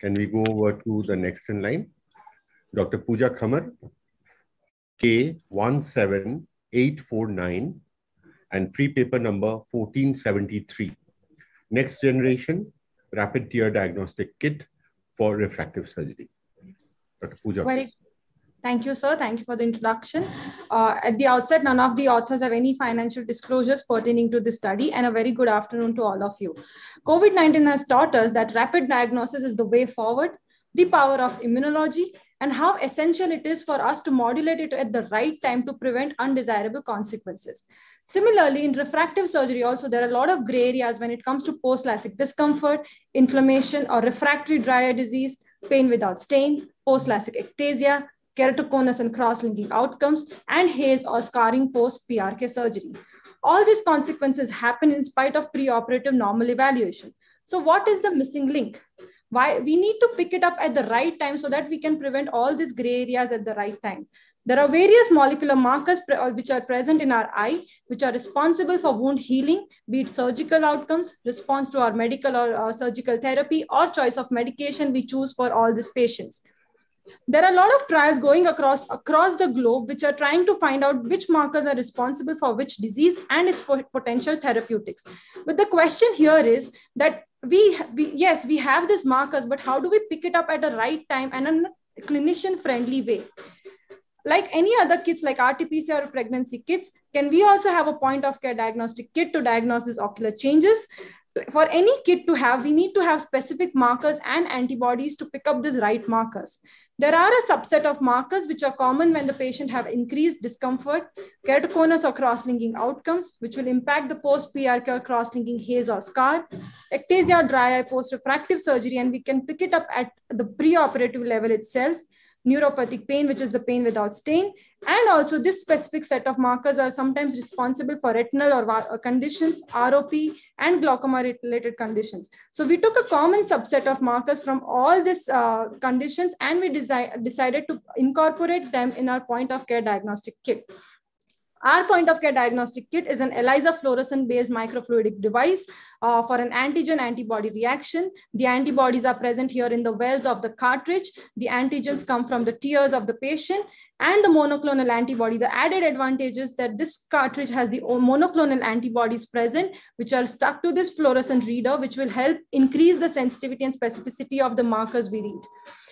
Can we go over to the next in line? Dr. Pooja Khamar, K17849 and free paper number 1473. Next generation rapid tear diagnostic kit for refractive surgery. Dr. Pooja, please. Thank you, sir. Thank you for the introduction. At the outset, none of the authors have any financial disclosures pertaining to this study, and a very good afternoon to all of you. COVID-19 has taught us that rapid diagnosis is the way forward, the power of immunology, and how essential it is for us to modulate it at the right time to prevent undesirable consequences. Similarly, in refractive surgery also, there are a lot of gray areas when it comes to post-LASIK discomfort, inflammation or refractory dry eye disease, pain without stain, post-LASIK ectasia, keratoconus and cross-linking outcomes, and haze or scarring post-PRK surgery. All these consequences happen in spite of preoperative normal evaluation. So what is the missing link? Why we need to pick it up at the right time so that we can prevent all these gray areas at the right time. There are various molecular markers which are present in our eye, which are responsible for wound healing, be it surgical outcomes, response to our medical or surgical therapy, or choice of medication we choose for all these patients. There are a lot of trials going across the globe which are trying to find out which markers are responsible for which disease and its potential therapeutics. But the question here is that we have these markers, but how do we pick it up at the right time and in a clinician-friendly way? Like any other kits like RT-PCR or pregnancy kits, can we also have a point-of-care diagnostic kit to diagnose these ocular changes? For any kit to have, we need to have specific markers and antibodies to pick up these right markers. There are a subset of markers which are common when the patient have increased discomfort, keratoconus or cross-linking outcomes, which will impact the post-PRK or cross-linking haze or scar, ectasia, dry eye, post-refractive surgery, and we can pick it up at the preoperative level itself, neuropathic pain, which is the pain without stain. And also this specific set of markers are sometimes responsible for retinal or conditions, ROP, and glaucoma-related conditions. So we took a common subset of markers from all these conditions, and we decided to incorporate them in our point-of-care diagnostic kit. Our point-of-care diagnostic kit is an ELISA fluorescent-based microfluidic device for an antigen-antibody reaction. The antibodies are present here in the wells of the cartridge. The antigens come from the tears of the patient and the monoclonal antibody. The added advantage is that this cartridge has the monoclonal antibodies present, which are stuck to this fluorescent reader, which will help increase the sensitivity and specificity of the markers we read.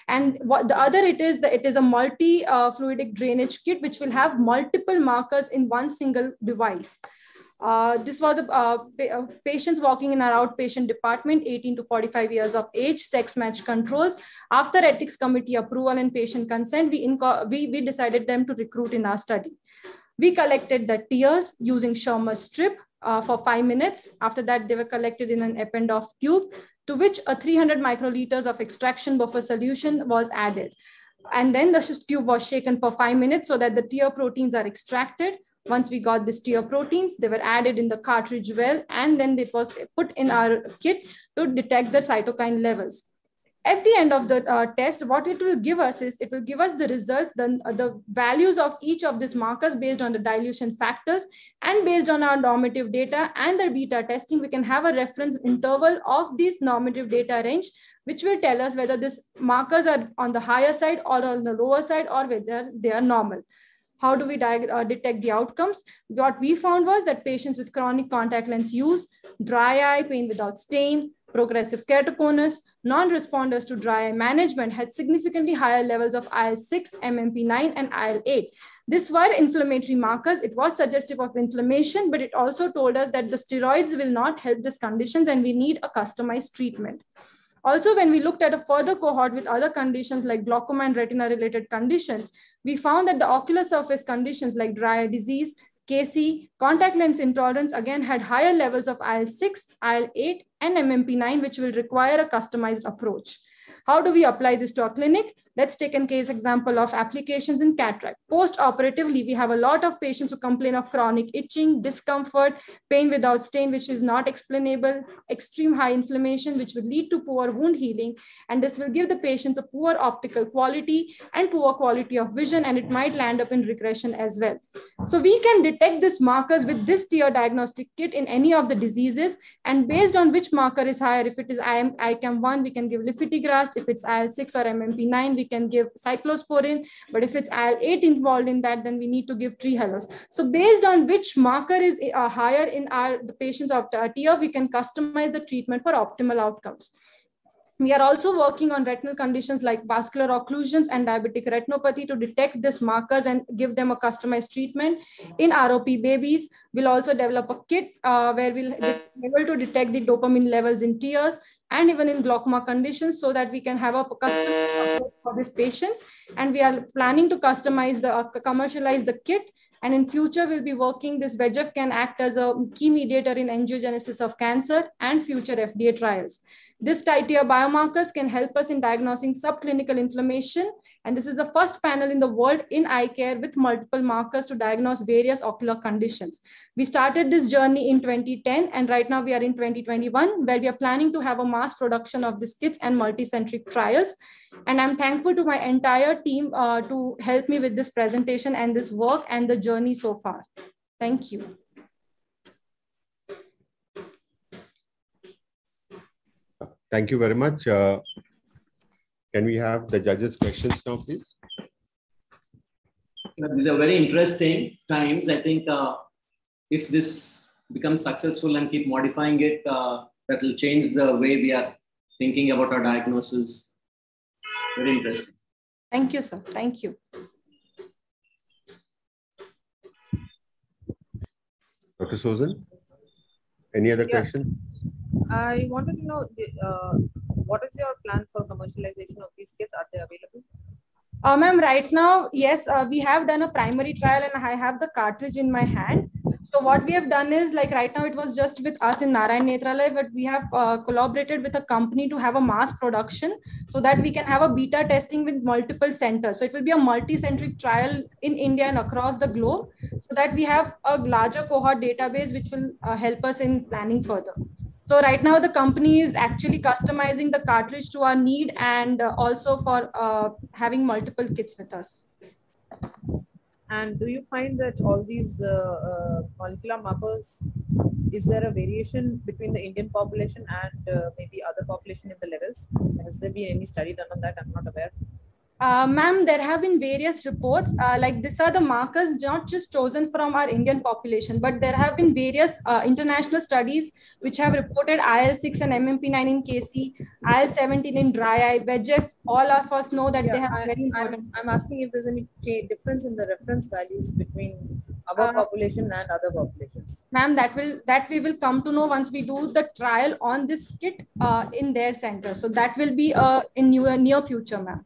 And what the other it is a multi-fluidic drainage kit, which will have multiple markers in one single device. This was patients walking in our outpatient department, 18 to 45 years of age, sex match controls. After ethics committee approval and patient consent, we decided them to recruit in our study. We collected the tears using Schirmer's strip for 5 minutes. After that, they were collected in an Eppendorf tube, to which a 300 microliters of extraction buffer solution was added. And then the tube was shaken for 5 minutes so that the tear proteins are extracted. Once we got these tear proteins, they were added in the cartridge well, and then it was put in our kit to detect the cytokine levels. At the end of the test, what it will give us is, it will give us the results, the values of each of these markers based on the dilution factors, and based on our normative data and the beta testing, we can have a reference interval of this normative data range, which will tell us whether these markers are on the higher side or on the lower side, or whether they are normal. How do we detect the outcomes? What we found was that patients with chronic contact lens use, dry eye, pain without stain, progressive keratoconus, non-responders to dry eye management had significantly higher levels of IL-6, MMP9, and IL-8. These were inflammatory markers. It was suggestive of inflammation, but it also told us that the steroids will not help these conditions and we need a customized treatment. Also, when we looked at a further cohort with other conditions like glaucoma and retina-related conditions, we found that the ocular surface conditions like dry eye disease, KC, contact lens intolerance again had higher levels of IL-6, IL-8, and MMP9, which will require a customized approach. How do we apply this to our clinic? Let's take a case example of applications in cataract. Post-operatively, we have a lot of patients who complain of chronic itching, discomfort, pain without stain, which is not explainable, extreme high inflammation, which will lead to poor wound healing. And this will give the patients a poor optical quality and poor quality of vision, and it might land up in regression as well. So we can detect these markers with this tear diagnostic kit in any of the diseases, and based on which which marker is higher. If it is ICAM1, we can give lifitegrast. If it's IL-6 or MMP9, we can give cyclosporin. But if it's IL-8 involved in that, then we need to give trehalose. So based on which marker is higher in the patients of tier, we can customize the treatment for optimal outcomes. We are also working on retinal conditions like vascular occlusions and diabetic retinopathy to detect these markers and give them a customized treatment. In ROP babies, we'll also develop a kit where we'll be able to detect the dopamine levels in tears and even in glaucoma conditions, so that we can have a custom approach for these patients. And we are planning to customize commercialize the kit. And in future, we'll be working, this VEGF can act as a key mediator in angiogenesis of cancer and future FDA trials. This tier biomarkers can help us in diagnosing subclinical inflammation. And this is the first panel in the world in eye care with multiple markers to diagnose various ocular conditions. We started this journey in 2010, and right now we are in 2021, where we are planning to have a mass production of these kits and multicentric trials. And I'm thankful to my entire team to help me with this presentation and this work and the journey so far. Thank you. Thank you very much. Can we have the judges' questions now, please? These are very interesting times. I think if this becomes successful and keep modifying it, that will change the way we are thinking about our diagnosis. Very interesting. Thank you, sir. Thank you. Dr. Susan, any other question? I wanted to know what is your plan for commercialization of these kits? Are they available? Ma'am, right now, yes, we have done a primary trial and I have the cartridge in my hand. So what we have done is, like right now it was just with us in Narayan Nethralaya, but we have collaborated with a company to have a mass production so that we can have a beta testing with multiple centers. So it will be a multi-centric trial in India and across the globe, so that we have a larger cohort database which will help us in planning further. So right now the company is actually customizing the cartridge to our need, and also for having multiple kits with us. And do you find that all these molecular markers, is there a variation between the Indian population and maybe other population in the levels? Has there been any study done on that? I'm not aware. Ma'am, there have been various reports. Like these are the markers not just chosen from our Indian population, but there have been various international studies which have reported IL-6 and MMP9 in KC, IL-17 in dry eye, VEGF. All of us know that they have very important. I'm asking if there's any difference in the reference values between our population and other populations. Ma'am, that we will come to know once we do the trial on this kit in their center. So that will be in near future, ma'am.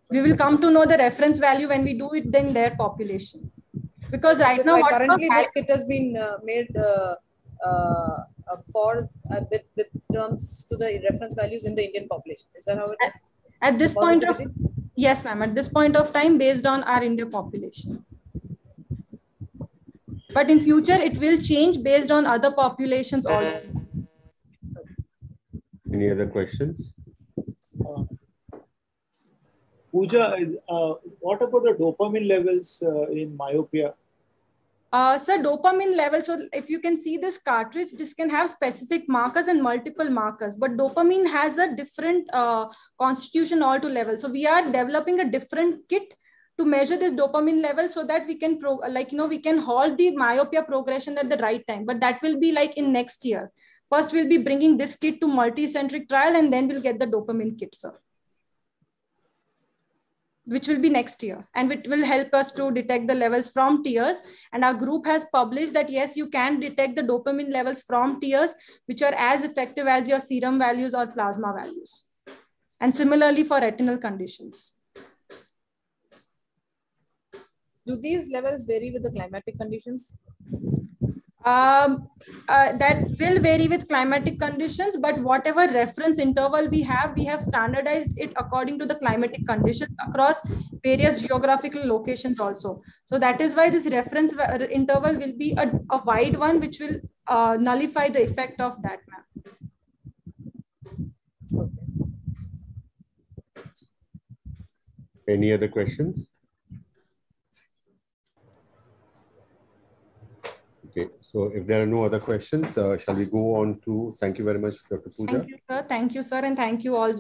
We will come to know the reference value when we do it in their population. Because right now, currently this kit has been made with terms to the reference values in the Indian population. Is that how it is? At this point of, yes, ma'am. At this point of time, based on our Indian population. But in future, it will change based on other populations also. Any other questions? Pooja, what about the dopamine levels in myopia? Sir, dopamine levels, so if you can see this cartridge, this can have specific markers and multiple markers, but dopamine has a different constitution altogether. So we are developing a different kit to measure this dopamine level so that we can, we can halt the myopia progression at the right time. But that will be like in next year. First, we'll be bringing this kit to multi-centric trial, and then we'll get the dopamine kit, sir, which will be next year, and it will help us to detect the levels from tears. And our group has published that, yes, you can detect the dopamine levels from tears, which are as effective as your serum values or plasma values. And similarly for retinal conditions. Do these levels vary with the climatic conditions? That will vary with climatic conditions, but whatever reference interval we have standardized it according to the climatic conditions across various geographical locations also. So that is why this reference interval will be a wide one, which will nullify the effect of that map. Okay. Any other questions? Okay. So if there are no other questions, shall we go on to, thank you very much, Dr. Pooja. Thank you, sir. Thank you, sir. And thank you all.